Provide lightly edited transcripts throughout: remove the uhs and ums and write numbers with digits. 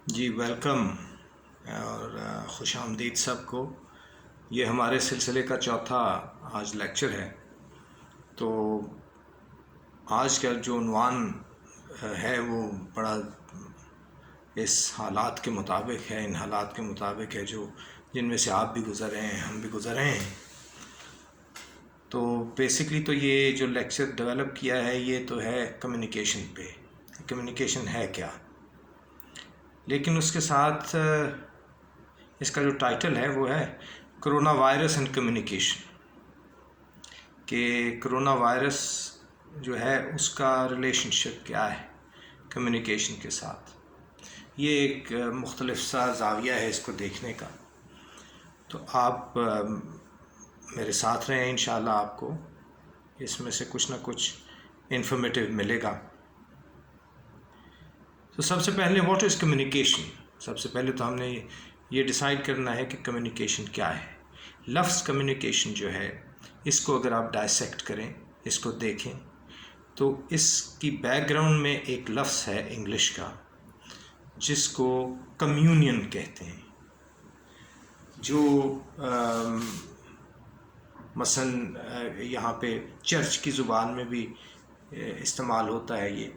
جی welcome اور خوش آمدید سب کو۔ یہ ہمارے سلسلے کا چوتھا آج لیکچر ہے۔ تو آج کا جو عنوان ہے وہ بڑا اس حالات کے مطابق ہے، ان حالات کے مطابق ہے جن میں سے آپ بھی گزر رہے ہیں، ہم بھی گزر رہے ہیں۔ تو بیسکلی تو یہ جو لیکچر ڈیولپ کیا ہے یہ تو ہے کمیونیکیشن پہ، کمیونیکیشن ہے کیا، لیکن اس کے ساتھ اس کا جو ٹائٹل ہے وہ ہے کرونا وائرس اینڈ کمیونیکیشن، کہ کرونا وائرس جو ہے اس کا ریلیشن شپ کیا ہے کمیونیکیشن کے ساتھ۔ یہ ایک مختلف سا زاویہ ہے اس کو دیکھنے کا۔ تو آپ میرے ساتھ رہیں، انشاءاللہ آپ کو اس میں سے کچھ نہ کچھ انفارمیٹیو ملے گا۔ تو سب سے پہلے واٹ از کمیونیکیشن؟ سب سے پہلے تو ہم نے یہ ڈیسائیڈ کرنا ہے کہ کمیونیکیشن کیا ہے۔ لفظ کمیونیکیشن جو ہے اس کو اگر آپ ڈائسیکٹ کریں، اس کو دیکھیں، تو اس کی بیک گراؤنڈ میں ایک لفظ ہے انگلش کا جس کو کمیونین کہتے ہیں، جو مثلا یہاں پہ چرچ کی زبان میں بھی استعمال ہوتا ہے یہ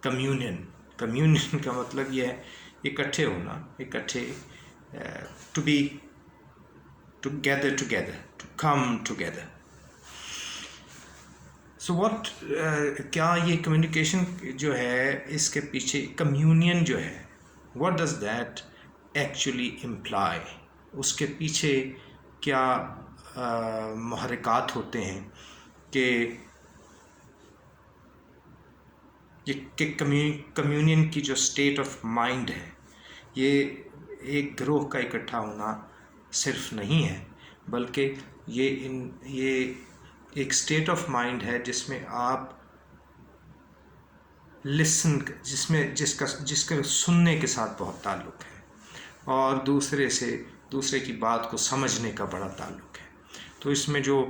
کمیونین۔ کمیونین کا مطلب یہ ہے اکٹھے ہونا، اکٹھے to be together, to come together. So what کیا یہ کمیونیکیشن جو ہے اس کے پیچھے کمیونین جو ہے what does that actually imply, اس کے پیچھے کیا محرکات ہوتے ہیں کہ کمیونین کی جو اسٹیٹ آف مائنڈ ہے، یہ ایک گروہ کا اکٹھا ہونا صرف نہیں ہے، بلکہ یہ ایک اسٹیٹ آف مائنڈ ہے جس میں آپ جس کا سننے کے ساتھ بہت تعلق ہے اور دوسرے کی بات کو سمجھنے کا بڑا تعلق ہے۔ تو اس میں جو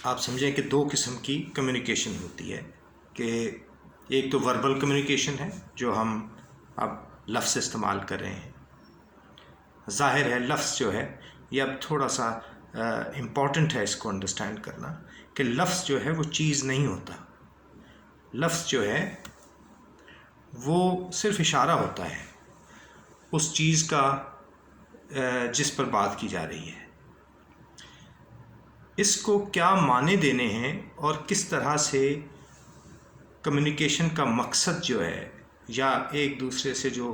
آپ سمجھیں کہ دو قسم کی کمیونیکیشن ہوتی ہے، کہ ایک تو وربل کمیونیکیشن ہے جو ہم اب لفظ استعمال کر رہے ہیں۔ ظاہر ہے لفظ جو ہے یہ اب تھوڑا سا امپورٹنٹ ہے اس کو انڈرسٹینڈ کرنا، کہ لفظ جو ہے وہ چیز نہیں ہوتا، لفظ جو ہے وہ صرف اشارہ ہوتا ہے اس چیز کا جس پر بات کی جا رہی ہے۔ اس کو کیا معنی دینے ہیں اور کس طرح سے کمیونیکیشن کا مقصد جو ہے یا ایک دوسرے سے جو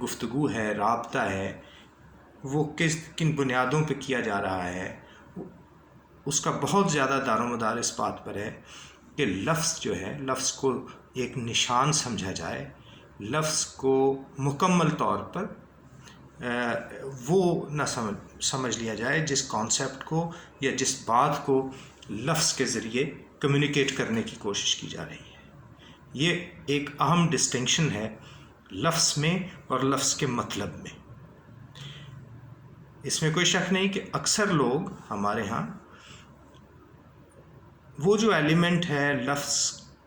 گفتگو ہے، رابطہ ہے، وہ کن بنیادوں پہ کیا جا رہا ہے، اس کا بہت زیادہ دار و مدار اس بات پر ہے کہ لفظ جو ہے، لفظ کو ایک نشان سمجھا جائے، لفظ کو مکمل طور پر وہ نہ سمجھ لیا جائے جس کانسیپٹ کو یا جس بات کو لفظ کے ذریعے کمیونیکیٹ کرنے کی کوشش کی جا رہی ہے۔ یہ ایک اہم ڈسٹنکشن ہے لفظ میں اور لفظ کے مطلب میں۔ اس میں کوئی شک نہیں کہ اکثر لوگ ہمارے ہاں وہ جو ایلیمنٹ ہے لفظ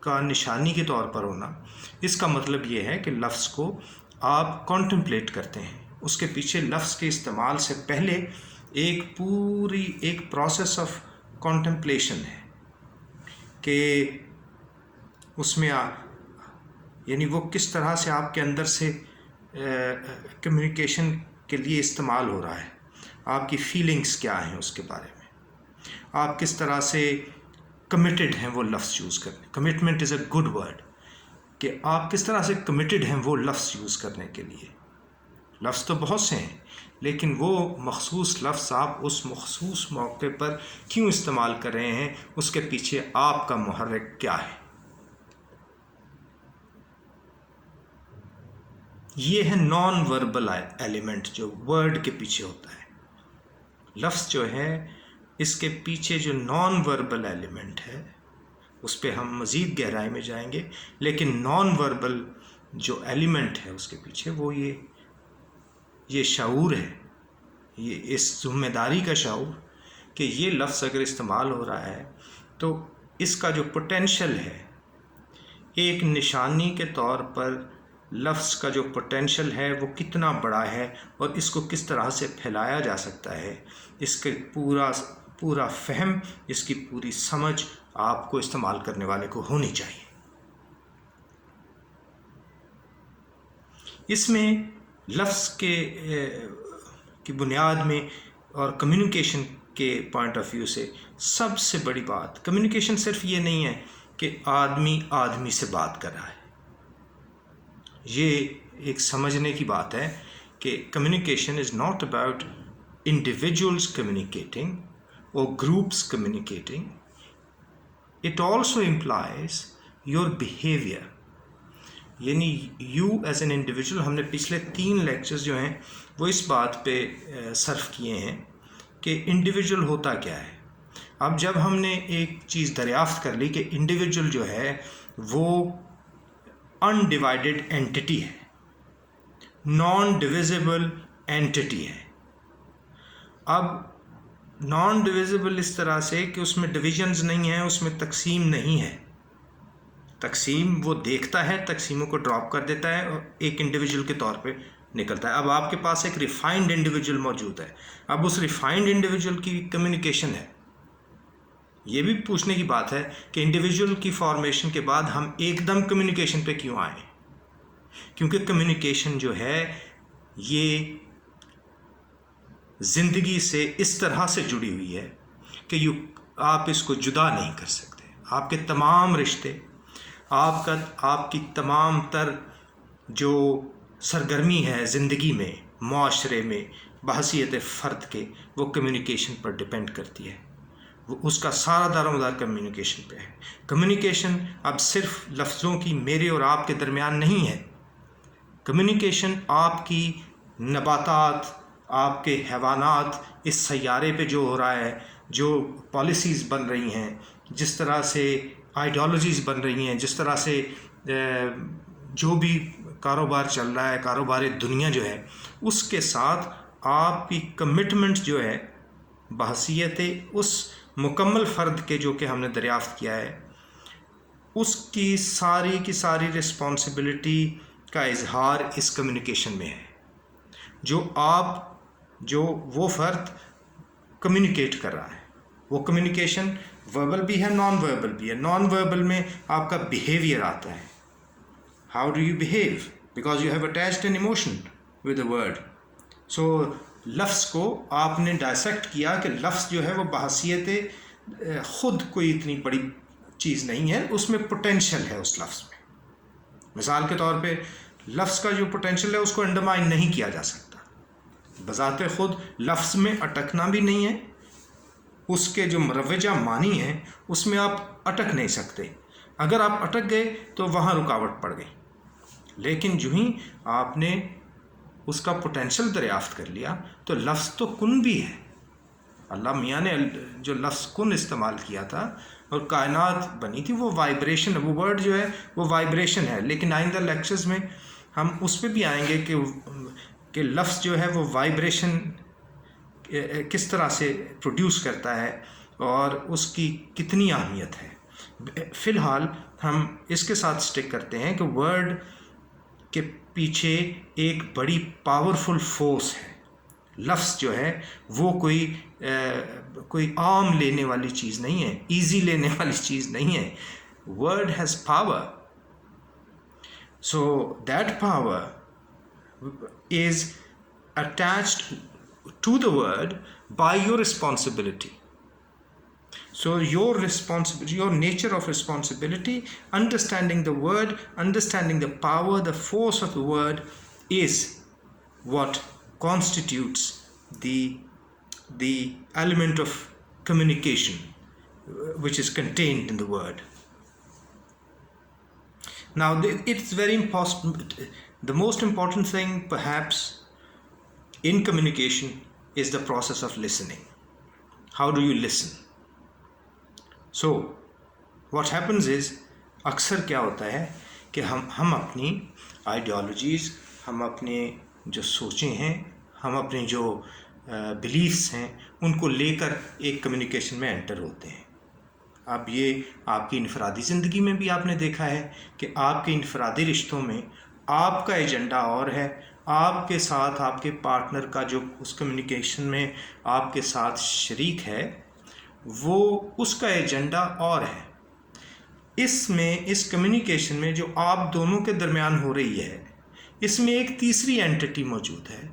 کا نشانی کے طور پر ہونا، اس کا مطلب یہ ہے کہ لفظ کو آپ کانٹمپلیٹ کرتے ہیں، اس کے پیچھے لفظ کے استعمال سے پہلے ایک پروسیس آف کانٹمپلیشن ہے، کہ اس میں یعنی وہ کس طرح سے آپ کے اندر سے کمیونیکیشن کے لیے استعمال ہو رہا ہے، آپ کی فیلنگز کیا ہیں اس کے بارے میں، آپ کس طرح سے کمیٹڈ ہیں وہ لفظ یوز کرنے۔ Commitment is a good word, کہ آپ کس طرح سے کمیٹڈ ہیں وہ لفظ یوز کرنے کے لیے۔ لفظ تو بہت سے ہیں، لیکن وہ مخصوص لفظ آپ اس مخصوص موقع پر کیوں استعمال کر رہے ہیں، اس کے پیچھے آپ کا محرک کیا ہے۔ یہ ہے نان وربل ایلیمنٹ جو ورڈ کے پیچھے ہوتا ہے۔ لفظ جو ہے اس کے پیچھے جو نان وربل ایلیمنٹ ہے اس پہ ہم مزید گہرائی میں جائیں گے، لیکن نان وربل جو ایلیمنٹ ہے اس کے پیچھے وہ یہ شعور ہے، یہ اس ذمہ داری کا شعور کہ یہ لفظ اگر استعمال ہو رہا ہے تو اس کا جو پوٹینشل ہے ایک نشانی کے طور پر لفظ کا جو پوٹینشل ہے وہ کتنا بڑا ہے اور اس کو کس طرح سے پھیلایا جا سکتا ہے، اس کے پورا فہم، اس کی پوری سمجھ آپ کو استعمال کرنے والے کو ہونی چاہیے۔ اس میں لفظ کی بنیاد میں اور کمیونیکیشن کے پوائنٹ آف ویو سے سب سے بڑی بات، کمیونیکیشن صرف یہ نہیں ہے کہ آدمی آدمی سے بات کر رہا ہے، یہ ایک سمجھنے کی بات ہے کہ communication is not about individuals communicating اور groups communicating, it also implies your behaviour, یعنی یو ایز این انڈیویجول۔ ہم نے پچھلے 3 لیکچرز جو ہیں وہ اس بات پہ صرف کیے ہیں کہ انڈیویجول ہوتا کیا ہے۔ اب جب ہم نے ایک چیز دریافت کر لی کہ انڈیویجول جو ہے وہ انڈیوائیڈڈ اینٹی ہے، نان ڈویزیبل اینٹی ہے۔ اب نان ڈویزیبل اس طرح سے کہ اس میں ڈویژنز نہیں ہیں، اس میں تقسیم نہیں ہے، تقسیم وہ دیکھتا ہے، تقسیموں کو ڈراپ کر دیتا ہے اور ایک انڈیویجول کے طور پہ نکلتا ہے۔ اب آپ کے پاس ایک ریفائنڈ انڈیویجول موجود ہے، اب اس ریفائنڈ انڈیویجول کی کمیونیکیشن ہے۔ یہ بھی پوچھنے کی بات ہے کہ انڈیویجول کی فارمیشن کے بعد ہم ایک دم کمیونیکیشن پہ کیوں آئیں؟ کیونکہ کمیونیکیشن جو ہے یہ زندگی سے اس طرح سے جڑی ہوئی ہے کہ آپ اس کو جدا نہیں کر سکتے۔ آپ کے تمام رشتے، آپ کی تمام تر جو سرگرمی ہے زندگی میں، معاشرے میں، بحیثیت فرد کے، وہ کمیونیکیشن پر ڈپینڈ کرتی ہے، وہ اس کا سارا دار و مدار کمیونیکیشن پہ ہے۔ کمیونیکیشن اب صرف لفظوں کی میرے اور آپ کے درمیان نہیں ہے، کمیونیکیشن آپ کی نباتات، آپ کے حیوانات، اس سیارے پہ جو ہو رہا ہے، جو پالیسیز بن رہی ہیں، جس طرح سے آئیڈیالوجیز بن رہی ہیں، جس طرح سے جو بھی کاروبار چل رہا ہے، کاروبار دنیا جو ہے، اس کے ساتھ آپ کی کمٹمنٹ جو ہے بحیثیت اس مکمل فرد کے جو کہ ہم نے دریافت کیا ہے، اس کی ساری رسپانسبلٹی کا اظہار اس کمیونیکیشن میں ہے، جو وہ فرد کمیونیکیٹ کر رہا ہے۔ وہ کمیونیکیشن وربل بھی ہے، نان وربل بھی ہے۔ نان وربل میں آپ کا بیہیویئر آتا ہے، how do you behave, because you have attached an emotion with a word. So لفظ کو آپ نے ڈائسیکٹ کیا کہ لفظ جو ہے وہ بحیثیت خود کوئی اتنی بڑی چیز نہیں ہے، اس میں پوٹینشل ہے اس لفظ میں۔ مثال کے طور پہ لفظ کا جو پوٹینشل ہے اس کو انڈرمائن نہیں کیا جا سکتا، بذات خود لفظ میں اٹکنا بھی نہیں ہے، اس کے جو مروجہ معنی ہیں اس میں آپ اٹک نہیں سکتے، اگر آپ اٹک گئے تو وہاں رکاوٹ پڑ گئی۔ لیکن جو ہی آپ نے اس کا پوٹینشل دریافت کر لیا تو لفظ تو کن بھی ہے۔ اللہ میاں نے جو لفظ کن استعمال کیا تھا اور کائنات بنی تھی، وہ وائبریشن ہے، وہ ورڈ جو ہے وہ وائبریشن ہے۔ لیکن آئندہ لیکچرز میں ہم اس پہ بھی آئیں گے کہ لفظ جو ہے وہ وائبریشن کس طرح سے پروڈیوس کرتا ہے اور اس کی کتنی اہمیت ہے۔ فی الحال ہم اس کے ساتھ سٹک کرتے ہیں کہ ورڈ کے پیچھے ایک بڑی پاورفل فورس ہے۔ لفظ جو ہے وہ کوئی عام لینے والی چیز نہیں ہے، ایزی لینے والی چیز نہیں ہے۔ Word has power, so that power is attached to the word by your responsibility. So your nature of responsibility, understanding the word, understanding the power, the force of the word is what constitutes the element of communication which is contained in the word. Now it's very important. The most important thing perhaps in communication is the process of listening. How do you listen? So what happens is, اکثر کیا ہوتا ہے کہ ہم اپنی ideologies, ہم اپنے جو سوچیں ہیں، ہم اپنے جو بلیفس ہیں، ان کو لے کر ایک کمیونیکیشن میں انٹر ہوتے ہیں۔ اب یہ آپ کی انفرادی زندگی میں بھی آپ نے دیکھا ہے کہ آپ کے انفرادی رشتوں میں آپ کا ایجنڈا اور ہے، آپ کے ساتھ آپ کے پارٹنر کا جو اس کمیونیکیشن میں آپ کے ساتھ شریک ہے وہ اس کا ایجنڈا اور ہے. اس کمیونیکیشن میں جو آپ دونوں کے درمیان ہو رہی ہے، اس میں ایک تیسری اینٹی موجود ہے،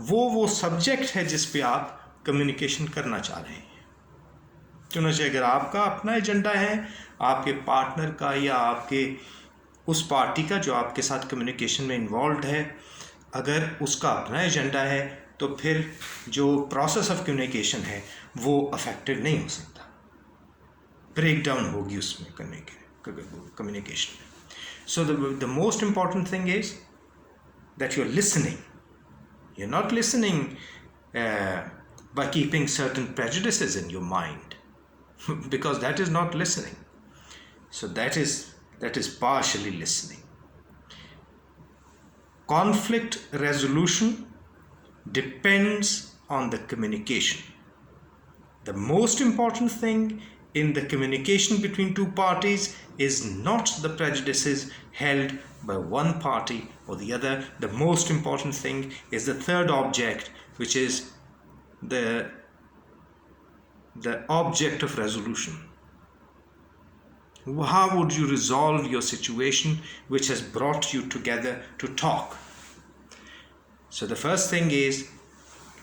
وہ سبجیکٹ ہے جس پہ آپ کمیونیکیشن کرنا چاہ رہے ہیں. چنانچہ اگر آپ کا اپنا ایجنڈا ہے، آپ کے پارٹنر کا یا آپ کے اس پارٹی کا جو آپ کے ساتھ کمیونیکیشن میں انوالوڈ ہے، اگر اس کا اپنا ایجنڈا ہے تو پھر جو پروسیس آف کمیونیکیشن ہے وہ افیکٹڈ نہیں ہو سکتا، بریک ڈاؤن ہوگی اس میں کمیونیکیشن میں. سو the most important thing is that you're listening. You're not listening by keeping certain prejudices in your mind because that is not listening. So that is partially listening. Conflict resolution depends on the communication. The most important thing in the communication between two parties is not the prejudices held by one party or the other. The most important thing is the third object, which is the object of resolution. How would you resolve your situation which has brought you together to talk? So the first thing is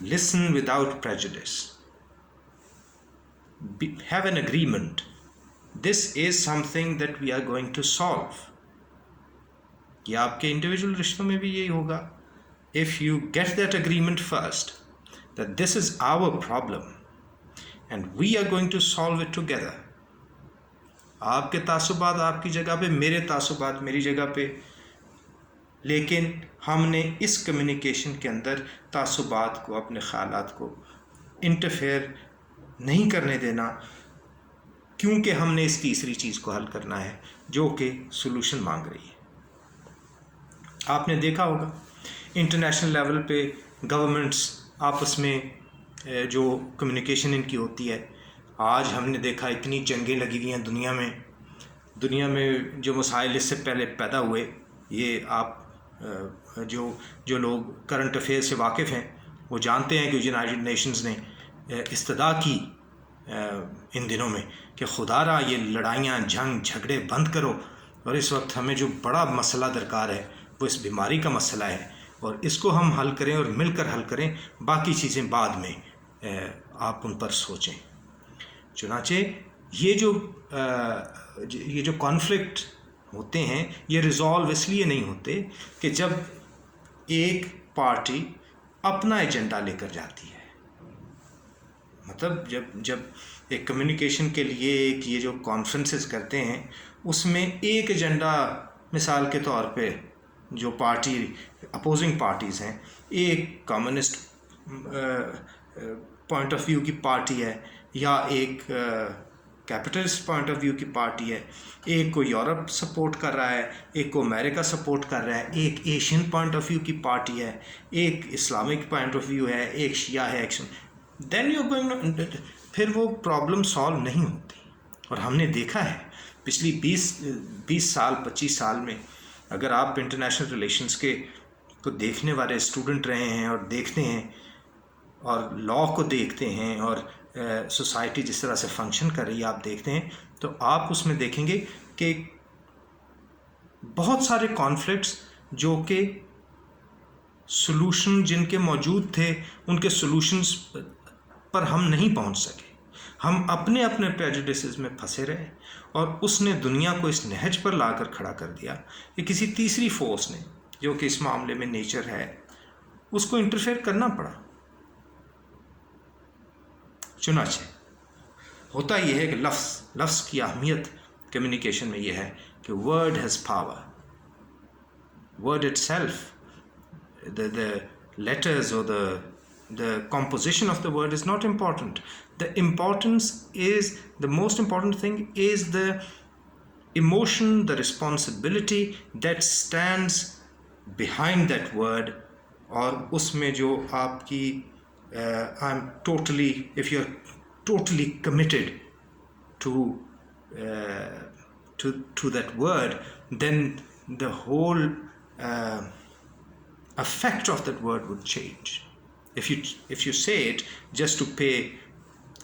listen without prejudice. Have an agreement. This is something that we are going to solve. یہ آپ کے individual رشتوں میں بھی یہی ہوگا. If you get that agreement first, that this is our problem and we are going to solve it together. آپ کے تعصبات آپ کی جگہ پہ، میرے تعصبات میری جگہ پہ، لیکن ہم نے اس کمیونیکیشن کے اندر تعصبات کو، اپنے خیالات کو انٹرفیئر نہیں کرنے دینا، کیونکہ ہم نے اس تیسری چیز کو حل کرنا ہے جو کہ سولوشن مانگ رہی ہے. آپ نے دیکھا ہوگا انٹرنیشنل لیول پہ گورنمنٹس آپس میں جو کمیونیکیشن ان کی ہوتی ہے، آج ہم نے دیکھا اتنی جنگیں لگی ہوئی ہیں دنیا میں جو مسائل اس سے پہلے پیدا ہوئے، یہ آپ جو لوگ کرنٹ افیئر سے واقف ہیں وہ جانتے ہیں کہ یونائٹڈ نیشنز نے استدعا کی ان دنوں میں کہ خدا را یہ لڑائیاں، جنگ جھگڑے بند کرو، اور اس وقت ہمیں جو بڑا مسئلہ درکار ہے وہ اس بیماری کا مسئلہ ہے، اور اس کو ہم حل کریں اور مل کر حل کریں، باقی چیزیں بعد میں آپ ان پر سوچیں. چنانچہ یہ جو کانفلکٹ ہوتے ہیں یہ ریزالو اس لیے نہیں ہوتے کہ جب ایک پارٹی اپنا ایجنڈا لے کر جاتی ہے. مطلب جب ایک کمیونیکیشن کے لیے یہ جو کانفرنسز کرتے ہیں اس میں ایک ایجنڈا، مثال کے طور پہ جو پارٹی اپوزنگ پارٹیز ہیں، ایک کمیونسٹ پوائنٹ آف ویو کی پارٹی ہے، یا ایک کیپٹلسٹ پوائنٹ آف ویو کی پارٹی ہے، ایک کو یورپ سپورٹ کر رہا ہے، ایک کو امریکہ سپورٹ کر رہا ہے، ایک ایشین پوائنٹ آف ویو کی پارٹی ہے، ایک اسلامک پوائنٹ آف ویو ہے، ایک شیعہ ہے، دین یو گوئنگ، پھر وہ پرابلم سالو نہیں ہوتی. اور ہم نے دیکھا ہے پچھلی 20 سال 25 سال میں، اگر آپ انٹرنیشنل ریلیشنز کو دیکھنے والے اسٹوڈنٹ رہے ہیں اور دیکھتے ہیں اور لا کو دیکھتے ہیں اور سوسائٹی جس طرح سے فنکشن کر رہی ہے آپ دیکھتے ہیں، تو آپ اس میں دیکھیں گے کہ بہت سارے کانفلکٹس جو کہ سلوشن جن کے موجود تھے ان کے سلوشنز پر ہم نہیں پہنچ سکے، ہم اپنے پریجوڈسز میں پھنسے رہے، اور اس نے دنیا کو اس نہج پر لا کر کھڑا کر دیا کہ کسی تیسری فورس نے، جو کہ اس معاملے میں نیچر ہے، اس کو انٹرفیئر کرنا پڑا. چنانچہ ہوتا یہ ہے کہ لفظ کی اہمیت کمیونیکیشن میں یہ ہے کہ word has power. Word it self, the letters or the composition of the word is not important. The most important thing is the emotion, the responsibility that stands behind that word. اور اس میں جو آپ کی if you're totally committed to that word, then the whole effect of that word would change. If you say it just to pay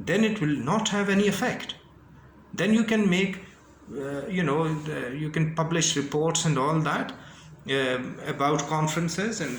then it will not have any effect. Then you can make, you can publish reports and all that about conferences, and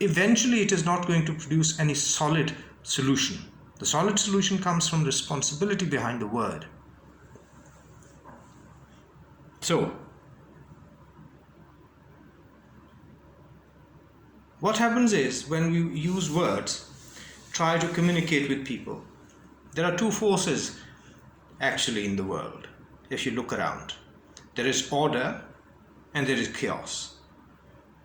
Eventually it is not going to produce any solid solution. The solid solution comes from responsibility behind the word. So, what happens is, when we use words, try to communicate with people, there are two forces actually in the world. If you look around, there is order and there is chaos.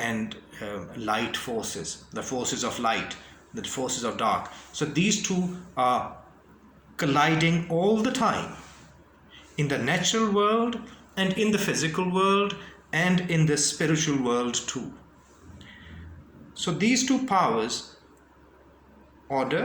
and light forces, the forces of light, the forces of dark. So these two are colliding all the time in the natural world and in the physical world and in the spiritual world too. So these two powers, order,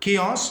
chaos,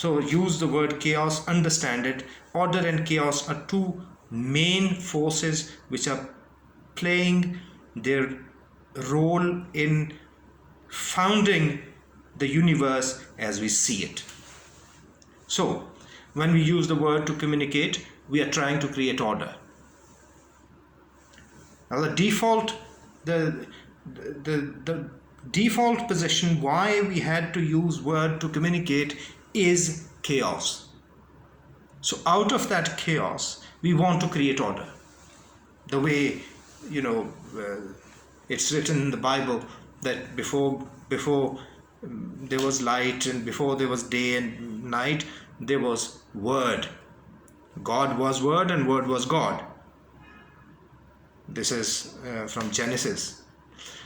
So use the word chaos, understand it. Order and chaos are two main forces which are playing their role in founding the universe as we see it. So when we use the word to communicate, we are trying to create order. Now the default position why we had to use word to communicate is chaos. So out of that chaos we want to create order. The way it's written in the Bible that before there was light, and before there was day and night, there was word. God was word and word was God. This is from Genesis.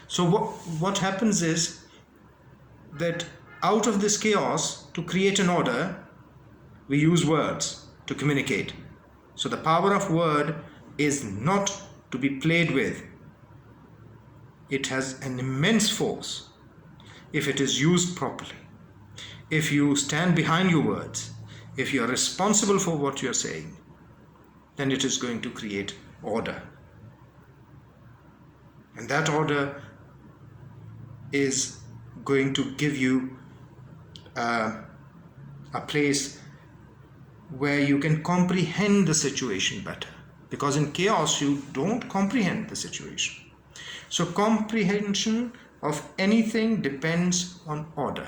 So what happens is that out of this chaos, to create an order, we use words to communicate. So the power of word is not to be played with. It has an immense force if it is used properly. If you stand behind your words, if you are responsible for what you are saying, then it is going to create order. And that order is going to give you a place where you can comprehend the situation better, because in chaos you don't comprehend the situation. So comprehension of anything depends on order.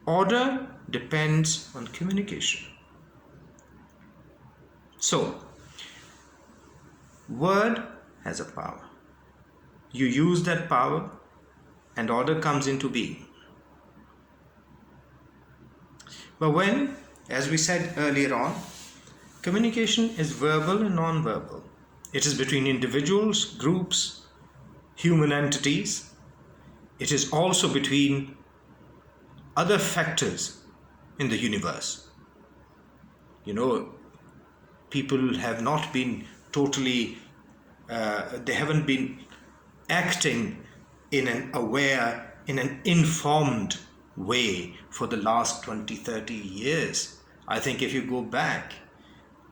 Order depends on communication. So word has a power. You use that power and order comes into being. But when, as we said earlier on, communication is verbal and non-verbal. It is between individuals, groups, human entities. It is also between other factors in the universe. People have not been totally, they haven't been acting in an aware, in an informed way for the last 20-30 years. I think if you go back,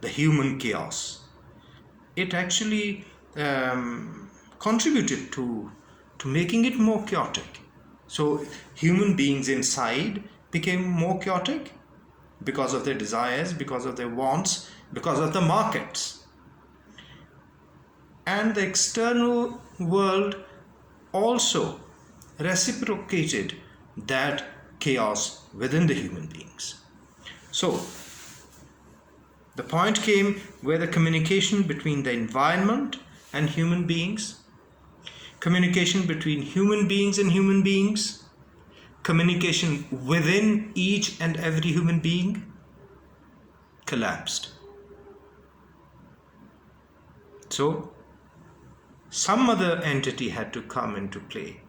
the human chaos, it actually contributed to making it more chaotic. So human beings inside became more chaotic, because of their desires, because of their wants, because of the markets. And the external world also reciprocated that chaos within the human beings. So the point came where the communication between the environment and human beings, communication between human beings and human beings, communication within each and every human being collapsed. So some other entity had to come into play.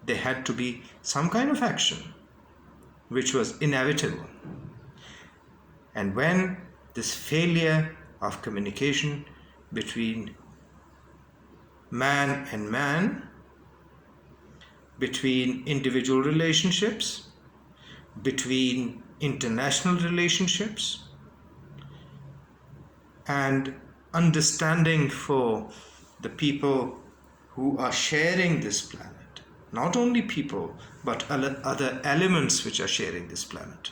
There had to be some kind of action which was inevitable. And when this failure of communication between man and man, between individual relationships, between international relationships, and understanding for the people who are sharing this planet, not only people but other elements which are sharing this planet.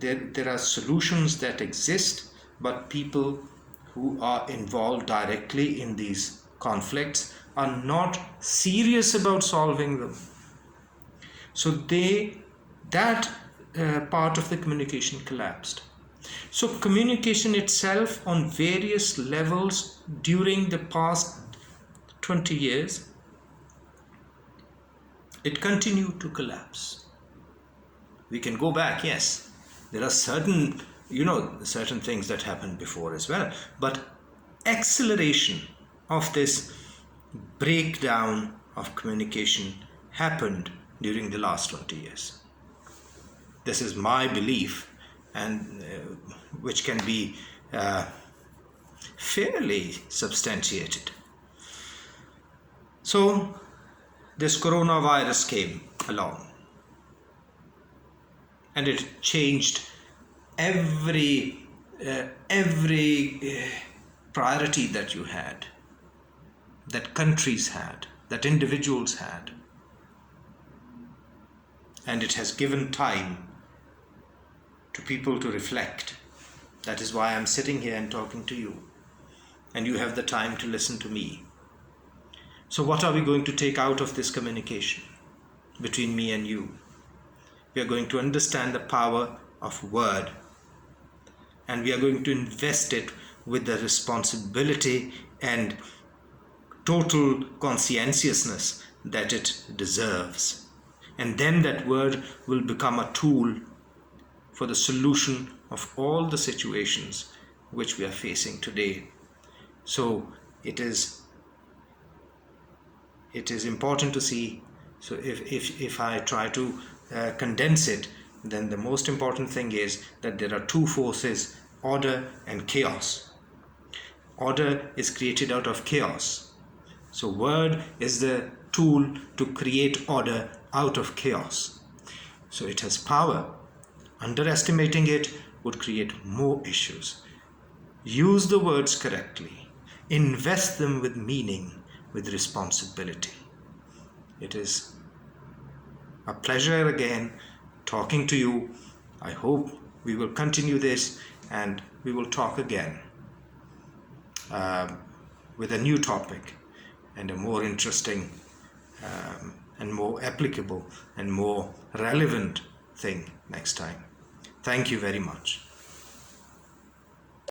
there are solutions that exist, but people who are involved directly in these conflicts are not serious about solving them. So that part of the communication collapsed. So communication itself on various levels during the past 20 years, it continued to collapse. We can go back, yes. There are certain things that happened before as well. But acceleration of this breakdown of communication happened during the last 20 years. This is my belief, and which can be fairly substantiated. So this coronavirus came along and it changed every priority that you had, that countries had, that individuals had, and it has given time to people to reflect. That is why I'm sitting here and talking to you, and you have the time to listen to me. So what are we going to take out of this communication between me and you? We are going to understand the power of word, and we are going to invest it with the responsibility and total conscientiousness that it deserves. And then that word will become a tool for the solution of all the situations which we are facing today. So it is important to see. So if I try to condense it, then the most important thing is that there are two forces, order and chaos. Order is created out of chaos. So word is the tool to create order out of chaos. So it has power. Underestimating it would create more issues. Use the words correctly. Invest them with meaning, with responsibility. It is a pleasure again talking to you. I hope we will continue this and we will talk again with a new topic and a more interesting and more applicable and more relevant thing next time. Thank you very much.